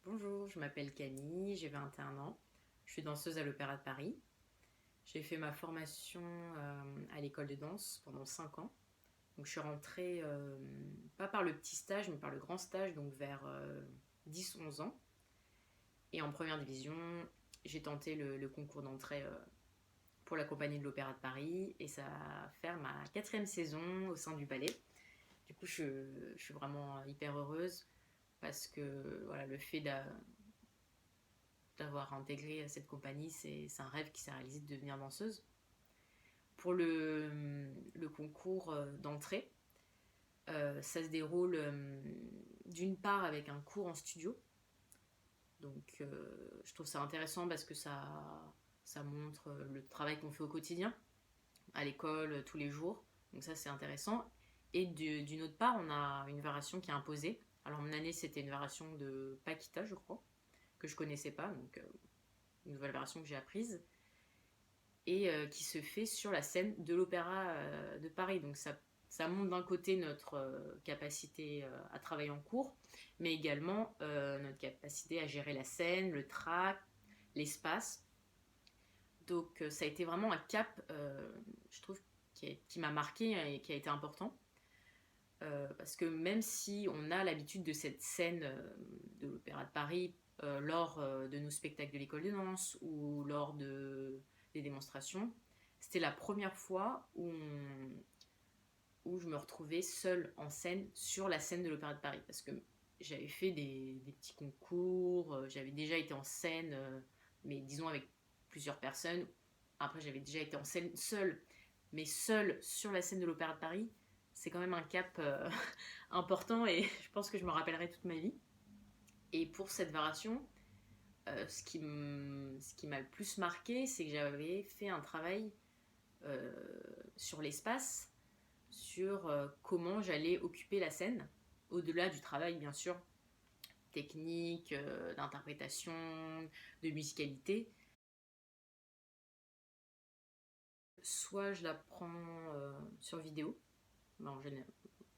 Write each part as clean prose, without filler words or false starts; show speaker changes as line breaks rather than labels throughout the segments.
Bonjour, je m'appelle Camille, j'ai 21 ans. Je suis danseuse à l'Opéra de Paris. J'ai fait ma formation à l'école de danse pendant 5 ans. Donc je suis rentrée, pas par le petit stage, mais par le grand stage, donc vers 10-11 ans. Et en première division, j'ai tenté le concours d'entrée pour la compagnie de l'Opéra de Paris. Et ça va faire ma quatrième saison au sein du ballet. Du coup, je suis vraiment hyper heureuse parce que voilà, le fait d'avoir intégré cette compagnie, c'est un rêve qui s'est réalisé de devenir danseuse. Pour le concours d'entrée, ça se déroule d'une part avec un cours en studio. Donc je trouve ça intéressant parce que ça montre le travail qu'on fait au quotidien, à l'école, tous les jours. Donc ça c'est intéressant. Et d'une autre part, on a une variation qui est imposée. Alors mon année c'était une variation de Paquita, je crois, que je connaissais pas, donc une nouvelle variation que j'ai apprise. Et qui se fait sur la scène de l'Opéra de Paris. Donc ça montre d'un côté notre capacité à travailler en cours, mais également notre capacité à gérer la scène, le track, l'espace. Donc ça a été vraiment un cap, je trouve, qui m'a marqué et qui a été important. Parce que même si on a l'habitude de cette scène de l'Opéra de Paris lors de nos spectacles de l'école de danse ou lors des démonstrations, c'était la première fois où je me retrouvais seule en scène sur la scène de l'Opéra de Paris. Parce que j'avais fait des petits concours, j'avais déjà été en scène, mais disons avec plusieurs personnes. Après, j'avais déjà été en scène seule, mais seule sur la scène de l'Opéra de Paris, c'est quand même un cap important et je pense que je me rappellerai toute ma vie. Et pour cette variation, ce qui m'a le plus marqué, c'est que j'avais fait un travail euh, sur l'espace, sur comment j'allais occuper la scène, au-delà du travail bien sûr technique, d'interprétation, de musicalité. Soit je la prends sur vidéo, mais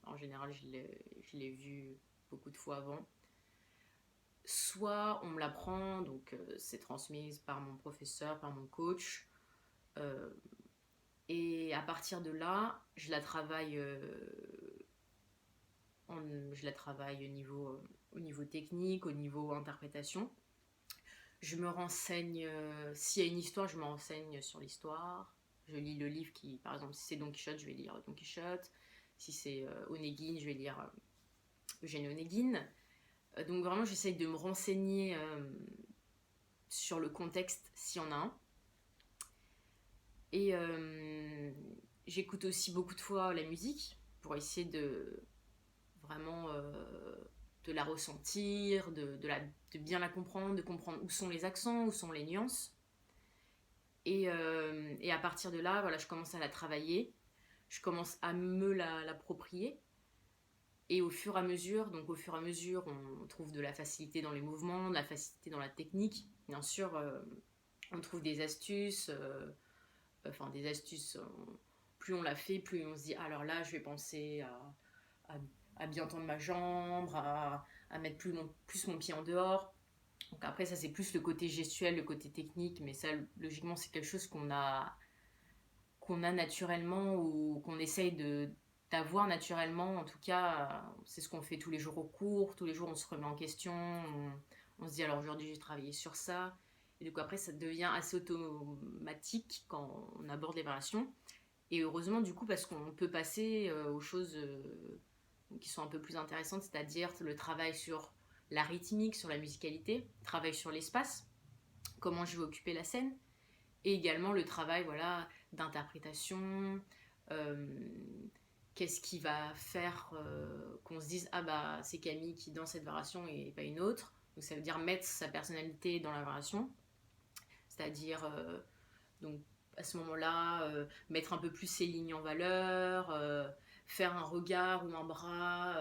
en général je l'ai vue beaucoup de fois avant. Soit on me l'apprend, donc c'est transmise par mon professeur, par mon coach, euh, et à partir de là, je la travaille au niveau technique, au niveau interprétation. Je me renseigne, s'il y a une histoire, je me renseigne sur l'histoire. Je lis le livre qui, par exemple, si c'est Don Quichotte, je vais lire Don Quichotte. Si c'est Onegin, je vais lire Eugène Onegin. Donc vraiment, j'essaye de me renseigner sur le contexte s'il y en a un. Et j'écoute aussi beaucoup de fois la musique pour essayer de vraiment de la ressentir, de bien la comprendre, de comprendre où sont les accents, où sont les nuances. Et à partir de là, voilà, je commence à la travailler, je commence à me l'approprier. Et au fur et à mesure, on trouve de la facilité dans les mouvements, de la facilité dans la technique. Bien sûr, on trouve des astuces, des astuces. Plus on la fait, plus on se dit, alors là, je vais penser à, à bien tendre ma jambe, à mettre plus mon pied en dehors. Donc après, ça c'est plus le côté gestuel, le côté technique, mais ça, logiquement, c'est quelque chose qu'on a naturellement ou qu'on essaye d'avoir naturellement. En tout cas, c'est ce qu'on fait tous les jours au cours. Tous les jours, on se remet en question. On se dit, alors aujourd'hui, j'ai travaillé sur ça. Et donc après, ça devient assez automatique quand on aborde les variations. Et heureusement, du coup, parce qu'on peut passer aux choses qui sont un peu plus intéressantes, c'est-à-dire le travail sur la rythmique, sur la musicalité, le travail sur l'espace, comment je vais occuper la scène, et également le travail voilà, d'interprétation, euh, qu'est-ce qui va faire qu'on se dise ah bah c'est Camille qui dans cette variation et pas une autre. Donc ça veut dire mettre sa personnalité dans la variation, c'est-à-dire donc à ce moment-là mettre un peu plus ses lignes en valeur, faire un regard ou un bras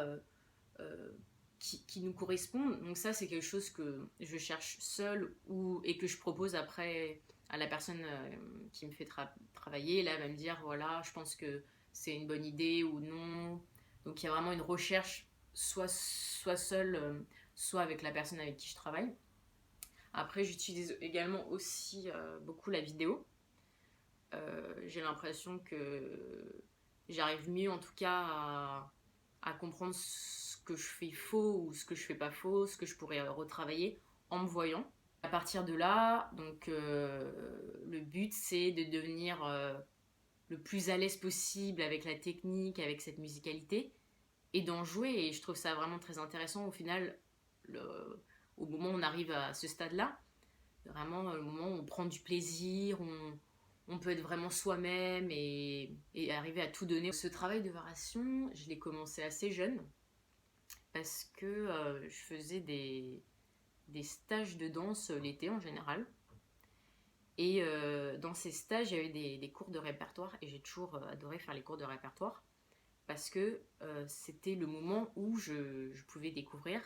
euh, qui nous correspondent. Donc ça, c'est quelque chose que je cherche seule et que je propose après à la personne qui me fait travailler. Là, elle va me dire, voilà, je pense que c'est une bonne idée ou non. Donc il y a vraiment une recherche, soit seule, soit avec la personne avec qui je travaille. Après, j'utilise également aussi beaucoup la vidéo. J'ai l'impression que j'arrive mieux en tout cas à comprendre ce que je fais faux ou ce que je fais pas faux, ce que je pourrais retravailler en me voyant. À partir de là, donc le but c'est de devenir le plus à l'aise possible avec la technique, avec cette musicalité et d'en jouer. Et je trouve ça vraiment très intéressant au final, au moment où on arrive à ce stade-là, vraiment le moment où on prend du plaisir, on peut être vraiment soi-même et arriver à tout donner. Ce travail de variation, je l'ai commencé assez jeune parce que je faisais des stages de danse l'été en général. Et dans ces stages, il y avait des cours de répertoire et j'ai toujours adoré faire les cours de répertoire parce que c'était le moment où je pouvais découvrir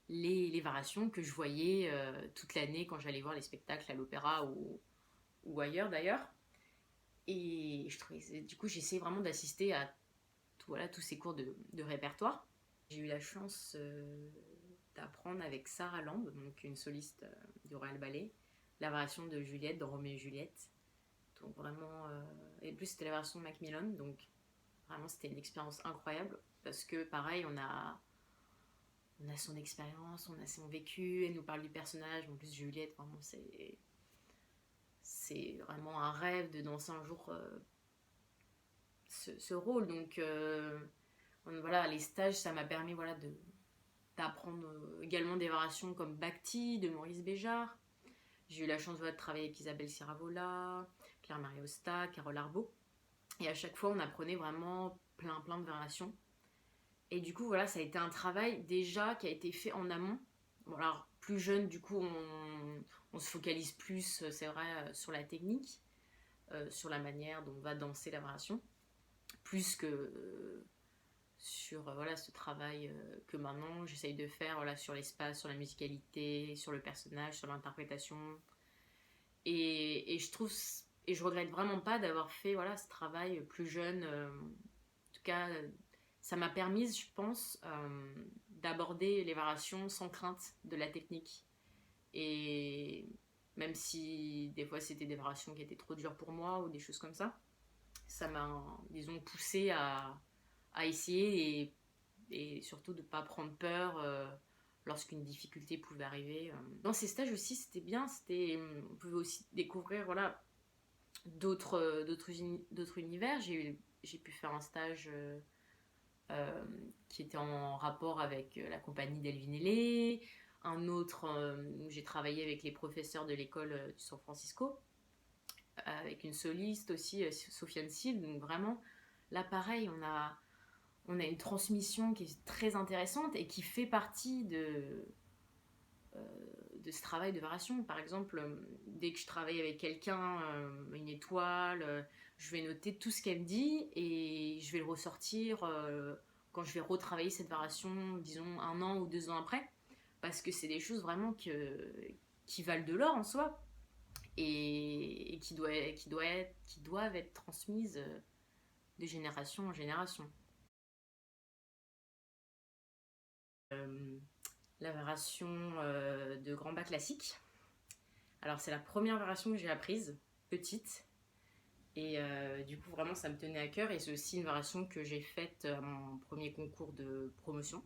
les variations que je voyais toute l'année quand j'allais voir les spectacles à l'opéra ou ailleurs d'ailleurs. Et je trouvais, du coup, j'essayais vraiment d'assister à voilà, tous ces cours de répertoire. J'ai eu la chance d'apprendre avec Sarah Lamb, donc une soliste du Royal Ballet, la variation de Juliette dans Roméo et Juliette. Donc vraiment, et plus c'était la version de Macmillan, donc vraiment c'était une expérience incroyable parce que pareil, on a son expérience, on a son vécu, elle nous parle du personnage, en plus Juliette, vraiment c'est vraiment un rêve de danser un jour ce rôle. Donc voilà, les stages, ça m'a permis voilà, d'apprendre également des variations comme Bhakti de Maurice Béjart. J'ai eu la chance de travailler avec Isabelle Siravola, Claire-Marie Osta, Carole Arbault. Et à chaque fois, on apprenait vraiment plein de variations. Et du coup, voilà, ça a été un travail déjà qui a été fait en amont. Bon, alors, plus jeune, du coup, on se focalise plus, c'est vrai, sur la technique, sur la manière dont on va danser la variation, plus que sur voilà, ce travail que maintenant j'essaye de faire voilà, sur l'espace, sur la musicalité, sur le personnage, sur l'interprétation. Et je trouve, et je regrette vraiment pas d'avoir fait voilà, ce travail plus jeune. En tout cas, ça m'a permis, je pense, d'aborder les variations sans crainte de la technique. Et même si des fois c'était des variations qui étaient trop dures pour moi ou des choses comme ça m'a, disons, poussé à essayer et surtout de ne pas prendre peur lorsqu'une difficulté pouvait arriver. Dans ces stages aussi, c'était bien, on pouvait aussi découvrir voilà, d'autres univers. J'ai pu faire un stage qui était en rapport avec la compagnie d'Elvin Ailey, un autre où j'ai travaillé avec les professeurs de l'école du San Francisco, avec une soliste aussi, Sofiane Sil. Donc vraiment, là pareil, on a une transmission qui est très intéressante et qui fait partie de ce travail de variation. Par exemple, dès que je travaille avec quelqu'un, une étoile, je vais noter tout ce qu'elle me dit et je vais le ressortir quand je vais retravailler cette variation, disons 1 an ou 2 ans après, parce que c'est des choses vraiment qui valent de l'or en soi et qui doivent être transmises de génération en génération. La variation de grand bas classique. Alors c'est la première variation que j'ai apprise, petite. Et du coup vraiment ça me tenait à cœur et c'est aussi une variation que j'ai faite à mon premier concours de promotion.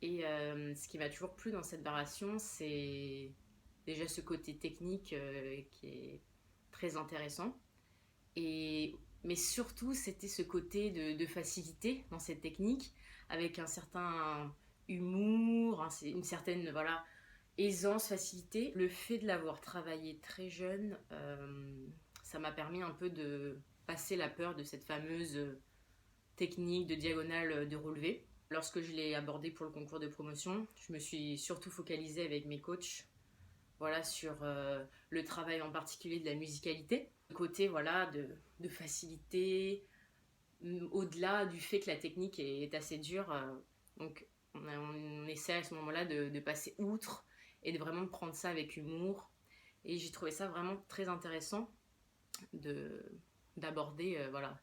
Et ce qui m'a toujours plu dans cette variation, c'est déjà ce côté technique qui est très intéressant. Mais surtout, c'était ce côté de facilité dans cette technique, avec un certain humour, une certaine voilà, aisance, facilité. Le fait de l'avoir travaillé très jeune, ça m'a permis un peu de passer la peur de cette fameuse technique de diagonale de relevé. Lorsque je l'ai abordé pour le concours de promotion, je me suis surtout focalisée avec mes coachs voilà, sur le travail en particulier de la musicalité. Le côté voilà, de facilité, au-delà du fait que la technique est assez dure. Donc on essaie à ce moment-là de passer outre et de vraiment prendre ça avec humour. Et j'ai trouvé ça vraiment très intéressant d'aborder voilà,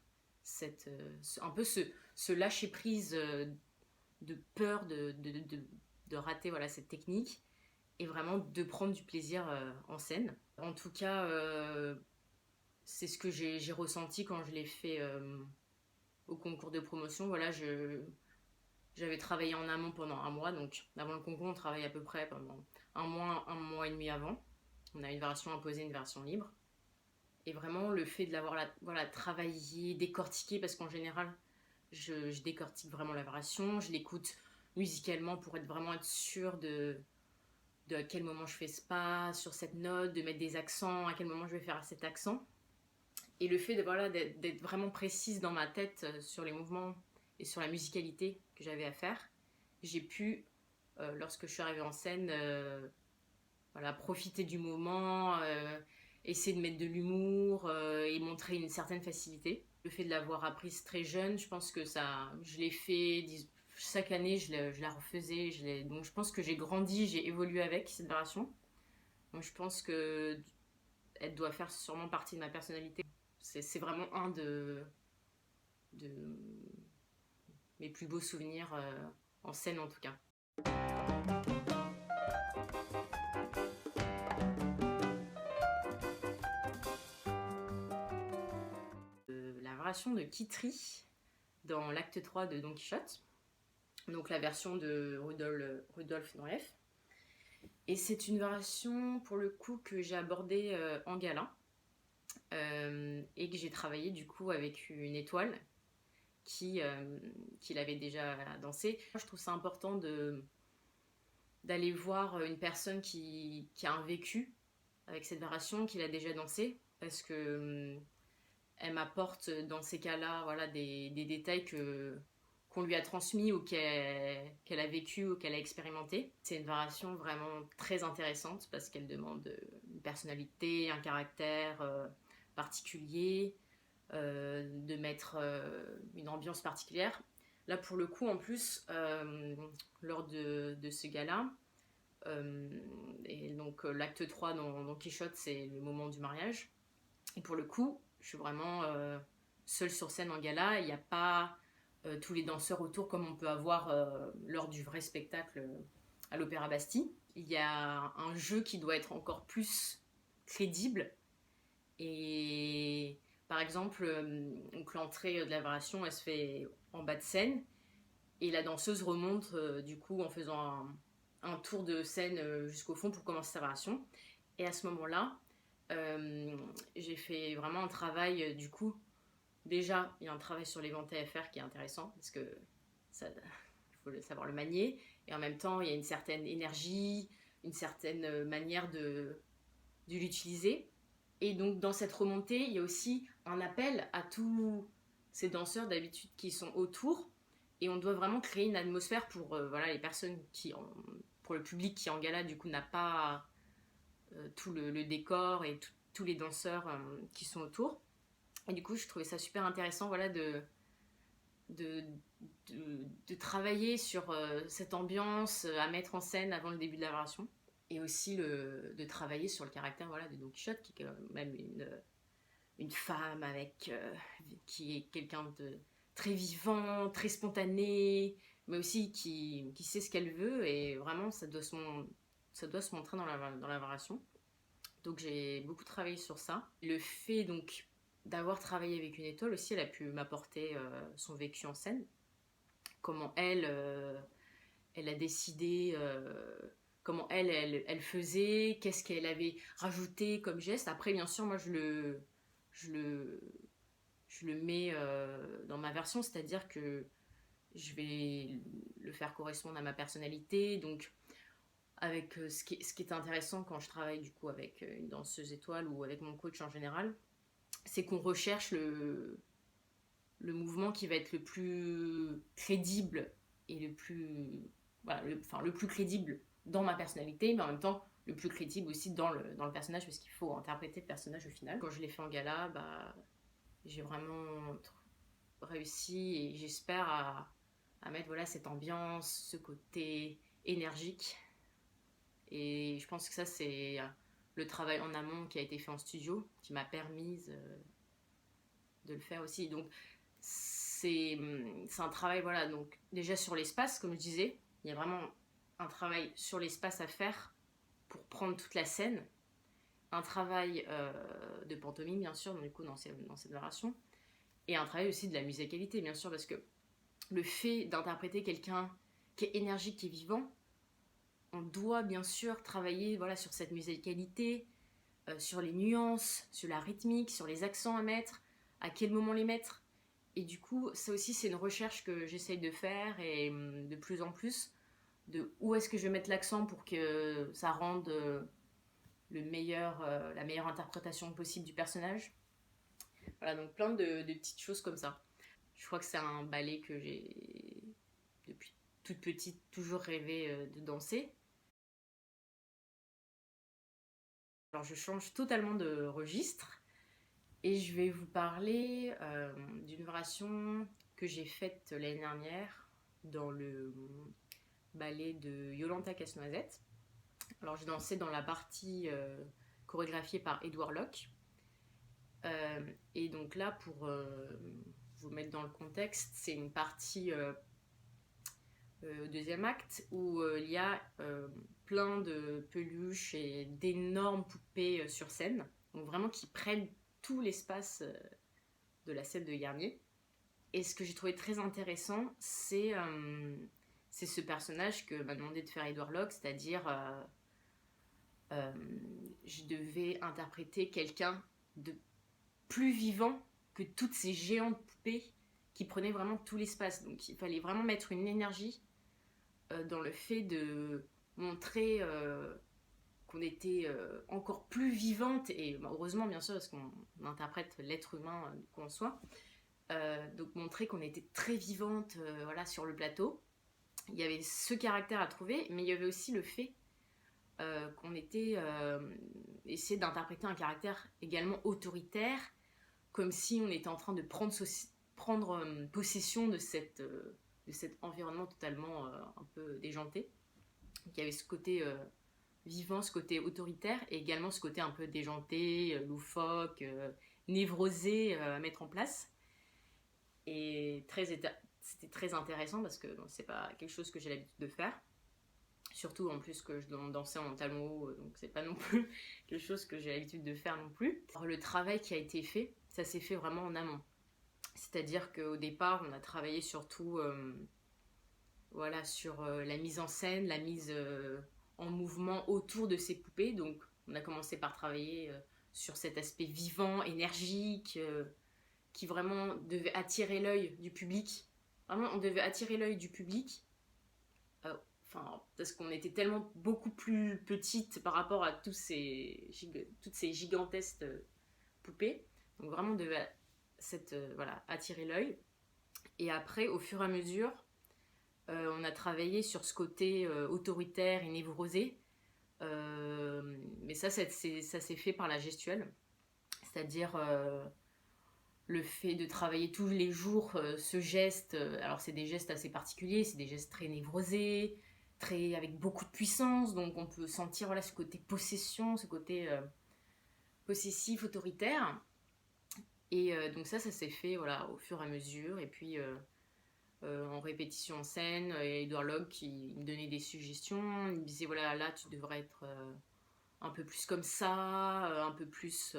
un peu ce lâcher-prise de peur de rater voilà, cette technique et vraiment de prendre du plaisir en scène. En tout cas, c'est ce que j'ai ressenti quand je l'ai fait au concours de promotion. Voilà, j'avais travaillé en amont pendant un mois, donc avant le concours, on travaille à peu près pendant un mois et demi avant. On a une version imposée, une version libre. Et vraiment, le fait de l'avoir voilà, travaillé, décortiqué, parce qu'en général, je décortique vraiment la variation, je l'écoute musicalement pour vraiment être sûre de à quel moment je fais ce pas, sur cette note, de mettre des accents, à quel moment je vais faire cet accent. Et le fait de, voilà, d'être vraiment précise dans ma tête sur les mouvements et sur la musicalité que j'avais à faire, j'ai pu, lorsque je suis arrivée en scène, voilà, profiter du moment, essayer de mettre de l'humour et montrer une certaine facilité. Le fait de l'avoir apprise très jeune, je pense que ça, je l'ai fait chaque année, je la refaisais. Donc je pense que j'ai grandi, j'ai évolué avec cette variation. Donc je pense que elle doit faire sûrement partie de ma personnalité. C'est vraiment un de mes plus beaux souvenirs en scène en tout cas. La variation de Kitri dans l'acte 3 de Don Quichotte, donc la version de Rudolf Nureyev. Et c'est une variation pour le coup que j'ai abordée en gala et que j'ai travaillé du coup avec une étoile qui l'avait déjà dansé. Je trouve ça important d'aller voir une personne qui a un vécu avec cette variation, qui l'a déjà dansé, parce que elle m'apporte dans ces cas-là voilà, des détails qu'on lui a transmis ou qu'elle a vécu ou qu'elle a expérimenté. C'est une variation vraiment très intéressante parce qu'elle demande une personnalité, un caractère particulier, de mettre une ambiance particulière. Là, pour le coup, en plus, lors de ce gala, et donc l'acte 3 dans Quichotte, c'est le moment du mariage. Et pour le coup, je suis vraiment seule sur scène en gala. Il n'y a pas tous les danseurs autour comme on peut avoir lors du vrai spectacle à l'Opéra Bastille. Il y a un jeu qui doit être encore plus crédible. Et par exemple, donc l'entrée de la variation, elle se fait en bas de scène. Et la danseuse remonte du coup en faisant un tour de scène jusqu'au fond pour commencer sa variation. Et à ce moment-là, j'ai fait vraiment un travail du coup. Déjà, il y a un travail sur l'éventail à faire qui est intéressant parce que il faut savoir le manier. Et en même temps, il y a une certaine énergie, une certaine manière de l'utiliser. Et donc, dans cette remontée, il y a aussi un appel à tous ces danseurs d'habitude qui sont autour. Et on doit vraiment créer une atmosphère pour voilà, les personnes pour le public qui en gala, du coup, n'a pas tout le décor et tous les danseurs qui sont autour. Et du coup, je trouvais ça super intéressant voilà, de, de travailler sur cette ambiance à mettre en scène avant le début de la variation. Et aussi de travailler sur le caractère voilà, de Don Quichotte, qui est quand même une femme qui est quelqu'un de très vivant, très spontané, mais aussi qui sait ce qu'elle veut. Et vraiment, ça doit se montrer dans la variation. Donc j'ai beaucoup travaillé sur ça. Le fait donc d'avoir travaillé avec une étoile aussi, elle a pu m'apporter son vécu en scène. Comment elle a décidé, comment elle faisait, qu'est-ce qu'elle avait rajouté comme geste. Après, bien sûr, moi je le mets dans ma version, c'est-à-dire que je vais le faire correspondre à ma personnalité. Donc avec ce qui est intéressant quand je travaille du coup avec une danseuse étoile ou avec mon coach en général, c'est qu'on recherche le mouvement qui va être le plus crédible et le plus voilà, le plus crédible dans ma personnalité, mais en même temps le plus crédible aussi dans le personnage, parce qu'il faut interpréter le personnage au final. Quand je l'ai fait en gala, bah, j'ai vraiment réussi et j'espère à mettre voilà, cette ambiance, ce côté énergique. Et je pense que ça, c'est le travail en amont qui a été fait en studio qui m'a permis de le faire aussi. Donc, c'est un travail, voilà, donc déjà sur l'espace, comme je disais, il y a vraiment un travail sur l'espace à faire pour prendre toute la scène, un travail de pantomime, bien sûr, du coup, dans cette narration, et un travail aussi de la musicalité, bien sûr, parce que le fait d'interpréter quelqu'un qui est énergique, qui est vivant, on doit bien sûr travailler, voilà, sur cette musicalité, sur les nuances, sur la rythmique, sur les accents à mettre, à quel moment les mettre. Et du coup, ça aussi, c'est une recherche que j'essaye de faire, et de plus en plus, de où est-ce que je vais mettre l'accent pour que ça rende la meilleure interprétation possible du personnage. Voilà, donc plein de petites choses comme ça. Je crois que c'est un ballet que j'ai, depuis toute petite, toujours rêvé de danser. Alors je change totalement de registre et je vais vous parler d'une variation que j'ai faite l'année dernière dans le ballet de Yolanta Casse-Noisette. Alors j'ai dansé dans la partie chorégraphiée par Edouard Locke. Et donc là, pour vous mettre dans le contexte, c'est une partie au deuxième acte où il y a plein de peluches et d'énormes poupées sur scène, donc vraiment qui prennent tout l'espace de la scène de Garnier. Et ce que j'ai trouvé très intéressant, c'est ce personnage que m'a demandé de faire Edouard Locke, c'est-à-dire je devais interpréter quelqu'un de plus vivant que toutes ces géantes poupées qui prenaient vraiment tout l'espace. Donc il fallait vraiment mettre une énergie dans le fait de montrer qu'on était encore plus vivante, et heureusement bien sûr parce qu'on interprète l'être humain qu'on soit, donc montrer qu'on était très vivante voilà, sur le plateau. Il y avait ce caractère à trouver, mais il y avait aussi le fait qu'on était essayé d'interpréter un caractère également autoritaire, comme si on était en train de prendre possession de cet environnement totalement un peu déjanté. Donc, il y avait ce côté vivant, ce côté autoritaire, et également ce côté un peu déjanté, loufoque, névrosé à mettre en place. Et c'était très intéressant parce que bon, c'est pas quelque chose que j'ai l'habitude de faire. Surtout en plus que je dansais en talons hauts, donc c'est pas non plus quelque chose que j'ai l'habitude de faire non plus. Alors, le travail qui a été fait, ça s'est fait vraiment en amont. C'est-à-dire qu'au départ, on a travaillé surtout voilà, sur la mise en scène, la mise en mouvement autour de ces poupées. Donc on a commencé par travailler sur cet aspect vivant, énergique, qui vraiment devait attirer l'œil du public. Vraiment, on devait attirer l'œil du public. Parce qu'on était tellement beaucoup plus petite par rapport à toutes ces gigantesques poupées. Donc vraiment, on devait voilà, attirer l'œil. Et après, au fur et à mesure, on a travaillé sur ce côté autoritaire et névrosé. Mais ça s'est fait par la gestuelle. C'est-à-dire le fait de travailler tous les jours ce geste. Alors c'est des gestes assez particuliers, c'est des gestes très névrosés, avec beaucoup de puissance, donc on peut sentir voilà, ce côté possession, ce côté possessif, autoritaire. Et donc ça s'est fait voilà, au fur et à mesure, et puis en répétition en scène, Edouard Locke qui me donnait des suggestions, il me disait voilà, là tu devrais être un peu plus comme ça, un peu plus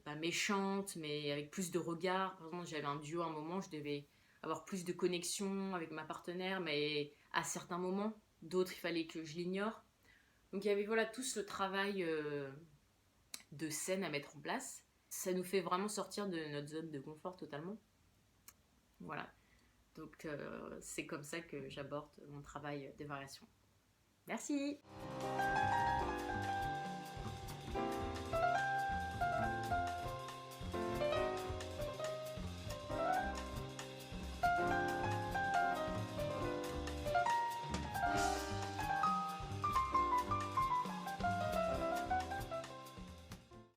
pas méchante, mais avec plus de regard. Par exemple, j'avais un duo à un moment, je devais avoir plus de connexion avec ma partenaire, mais à certains moments, d'autres, il fallait que je l'ignore. Donc il y avait voilà, tout ce travail de scène à mettre en place. Ça nous fait vraiment sortir de notre zone de confort totalement. Voilà. Donc c'est comme ça que j'aborde mon travail de variation. Merci!